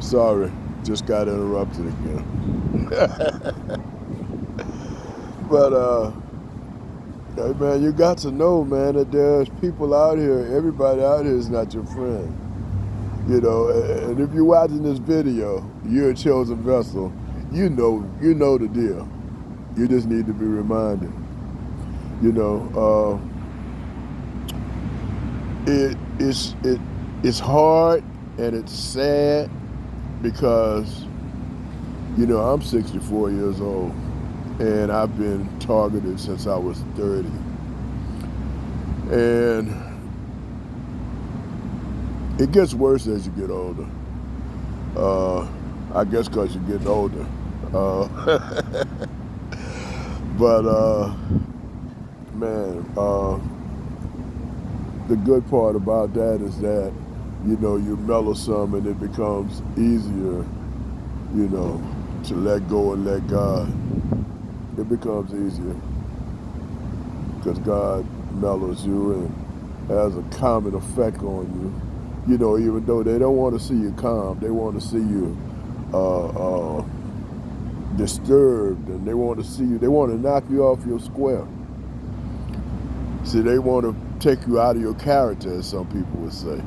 Sorry, just got interrupted again. But hey man, you got to know, man, that there's people out here. Everybody out here is not your friend. You know, and if you're watching this video, you're a chosen vessel. You know the deal. You just need to be reminded. You know, it's hard and it's sad because I'm 64 years old and I've been targeted since I was 30. And it gets worse as you get older. I guess because you're getting older. But man, the good part about that is that you mellow some and it becomes easier, to let go and let God. It becomes easier because God mellows you and has a calming effect on you. Even though they don't want to see you calm, they want to see you disturbed, and they want to knock you off your square. See, they want to take you out of your character, as some people would say.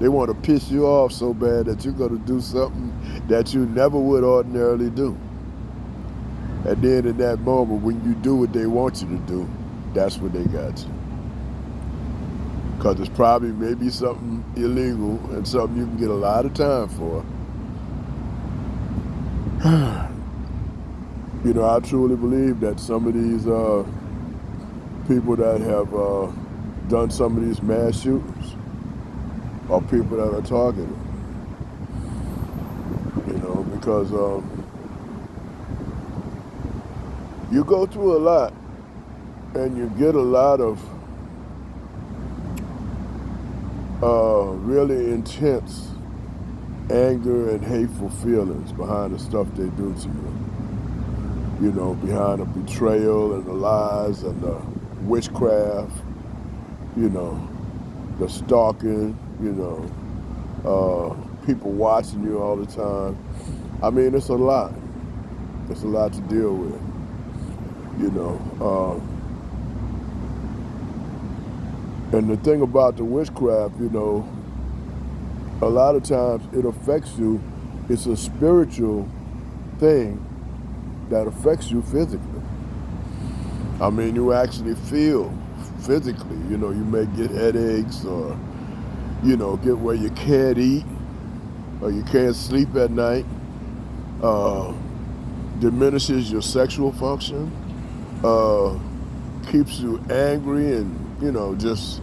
They want to piss you off so bad that you're going to do something that you never would ordinarily do. And then in that moment, when you do what they want you to do, that's when they got you. Because it's probably maybe something illegal and something you can get a lot of time for. I truly believe that some of these people that have done some of these mass shootings are people that are targeted. Because you go through a lot and you get a lot of really intense anger and hateful feelings behind the stuff they do to you. Behind the betrayal and the lies and the witchcraft, the stalking, people watching you all the time. I mean, it's a lot. It's a lot to deal with, And the thing about the witchcraft, a lot of times it affects you. It's a spiritual thing that affects you physically. I mean, you actually feel physically, you may get headaches or, get where you can't eat or you can't sleep at night, diminishes your sexual function, keeps you angry and, just,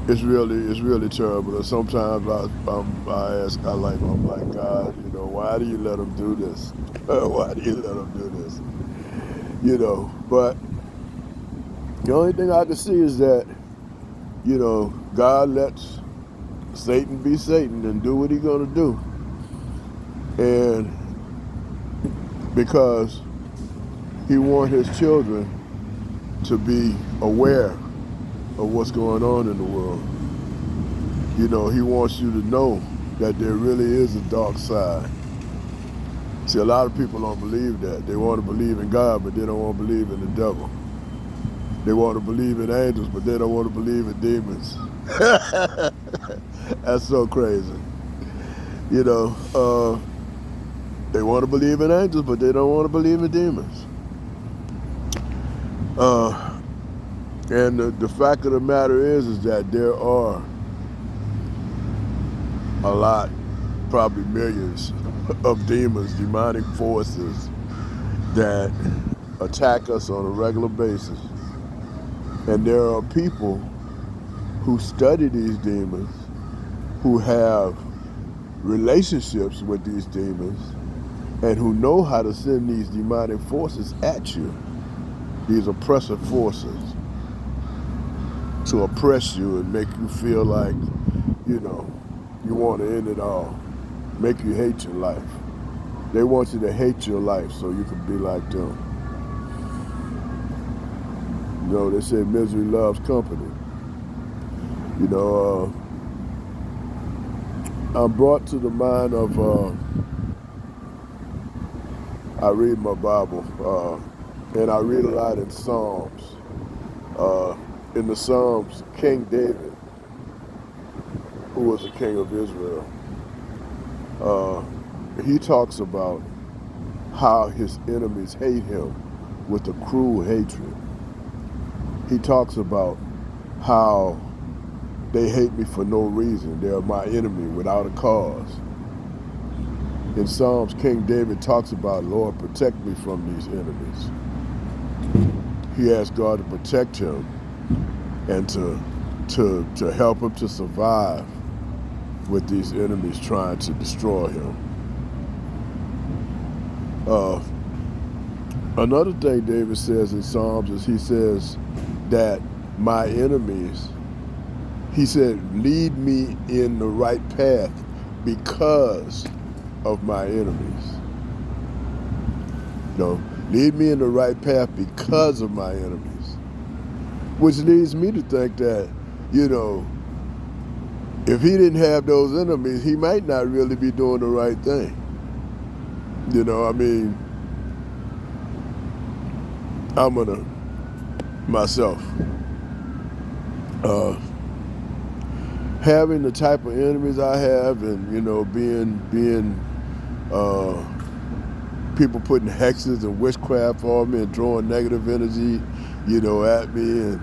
it's really terrible. And sometimes I'm like, God, why do you let them do this? Why do you let them do this? But the only thing I can see is that, God lets Satan be Satan and do what he's gonna do. And because he wants his children to be aware of what's going on in the world. He wants you to know that there really is a dark side. See, a lot of people don't believe that. They want to believe in God, but they don't want to believe in the devil. They want to believe in angels, but they don't want to believe in demons. That's so crazy. They want to believe in angels, but they don't want to believe in demons. And the fact of the matter is that there are a lot, probably millions of demons, demonic forces that attack us on a regular basis. And there are people who study these demons, who have relationships with these demons, and who know how to send these demonic forces at you, these oppressive forces, to oppress you and make you feel like, you want to end it all, make you hate your life. They want you to hate your life so you can be like them. They say misery loves company. I'm brought to the mind of, I read my Bible, and I read a lot in Psalms. In the Psalms, King David, who was the king of Israel, he talks about how his enemies hate him with a cruel hatred. He talks about how they hate me for no reason. They're my enemy without a cause. In Psalms, King David talks about, Lord, protect me from these enemies. He asked God to protect him and to help him to survive with these enemies trying to destroy him. Another thing David says in Psalms is he says that my enemies, he said, lead me in the right path because of my enemies. No, lead me in the right path because of my enemies. Which leads me to think that, if he didn't have those enemies, he might not really be doing the right thing. I'm gonna, myself, having the type of enemies I have and, being people putting hexes and witchcraft on me and throwing negative energy, at me and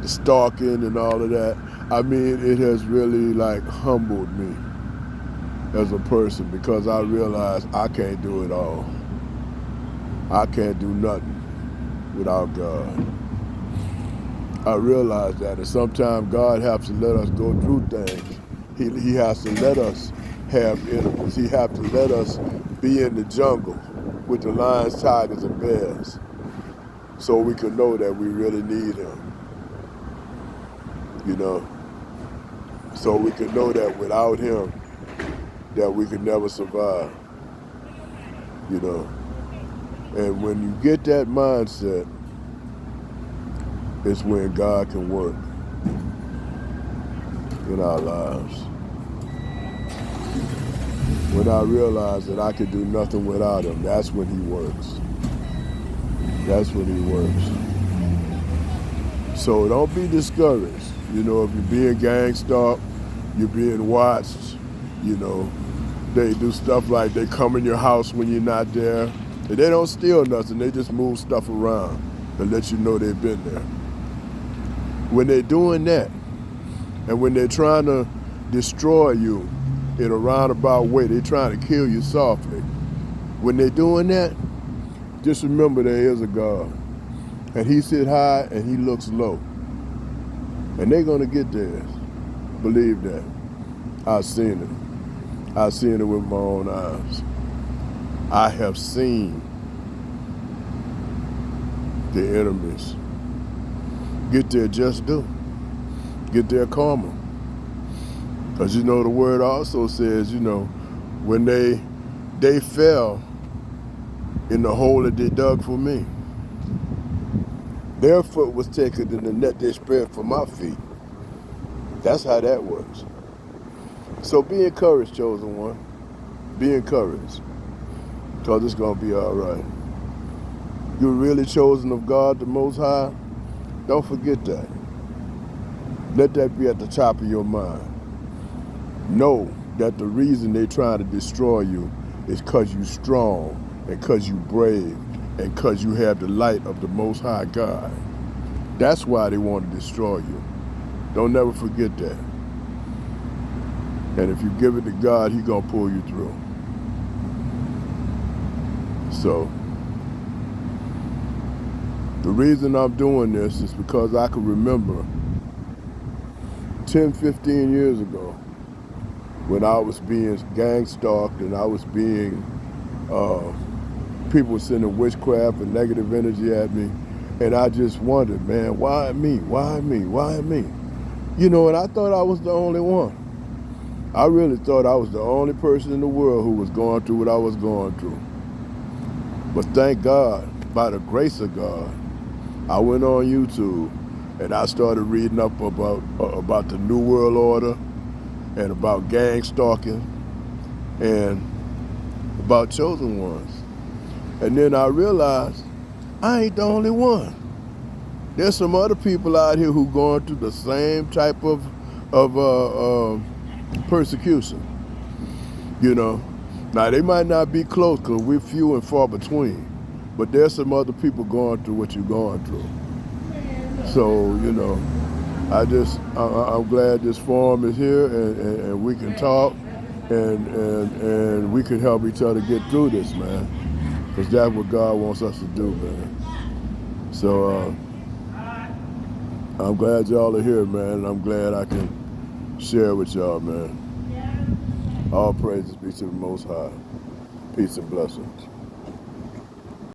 the stalking and all of that. It has really humbled me as a person because I realize I can't do it all. I can't do nothing without God. I realize that, and sometimes God has to let us go through things. He has to let us have enemies. He has to let us be in the jungle with the lions, tigers, and bears so we can know that we really need him. So we can know that without him, that we could never survive. And when you get that mindset, it's when God can work in our lives. When I realize that I can do nothing without him, that's when he works. That's when he works. So don't be discouraged. If you're being gang stalked, you're being watched, they do stuff like they come in your house when you're not there. And they don't steal nothing, they just move stuff around to let you know they've been there. When they're doing that, and when they're trying to destroy you in a roundabout way, they're trying to kill you softly. When they're doing that, just remember there is a God. And he sits high and he looks low. And they're going to get theirs. Believe that. I've seen it. I've seen it with my own eyes. I have seen the enemies get their just due, get their karma. Because the word also says, when they fell in the hole that they dug for me, their foot was taken in the net they spread for my feet. That's how that works. So be encouraged, chosen one. Be encouraged. Because it's going to be all right. You're really chosen of God, the Most High. Don't forget that. Let that be at the top of your mind. Know that the reason they're trying to destroy you is because you're strong and because you're brave and because you have the light of the Most High God. That's why they want to destroy you. Don't never forget that. And if you give it to God, he's going to pull you through. So, the reason I'm doing this is because I can remember 10, 15 years ago when I was being gang stalked and I was being, people were sending witchcraft and negative energy at me. And I just wondered, man, why me? Why me? Why me? And I thought I was the only one. I really thought I was the only person in the world who was going through what I was going through. But thank God, by the grace of God, I went on YouTube and I started reading up about the New World Order and about gang stalking and about chosen ones. And then I realized I ain't the only one. There's some other people out here who going through the same type of persecution. You know, now they might not be close because we're few and far between, but there's some other people going through what you're going through. So I'm glad this forum is here and we can talk and we can help each other get through this, man. Because that's what God wants us to do, man. So I'm glad y'all are here, man, and I'm glad I can share with y'all, man. All praises be to the Most High. Peace and blessings.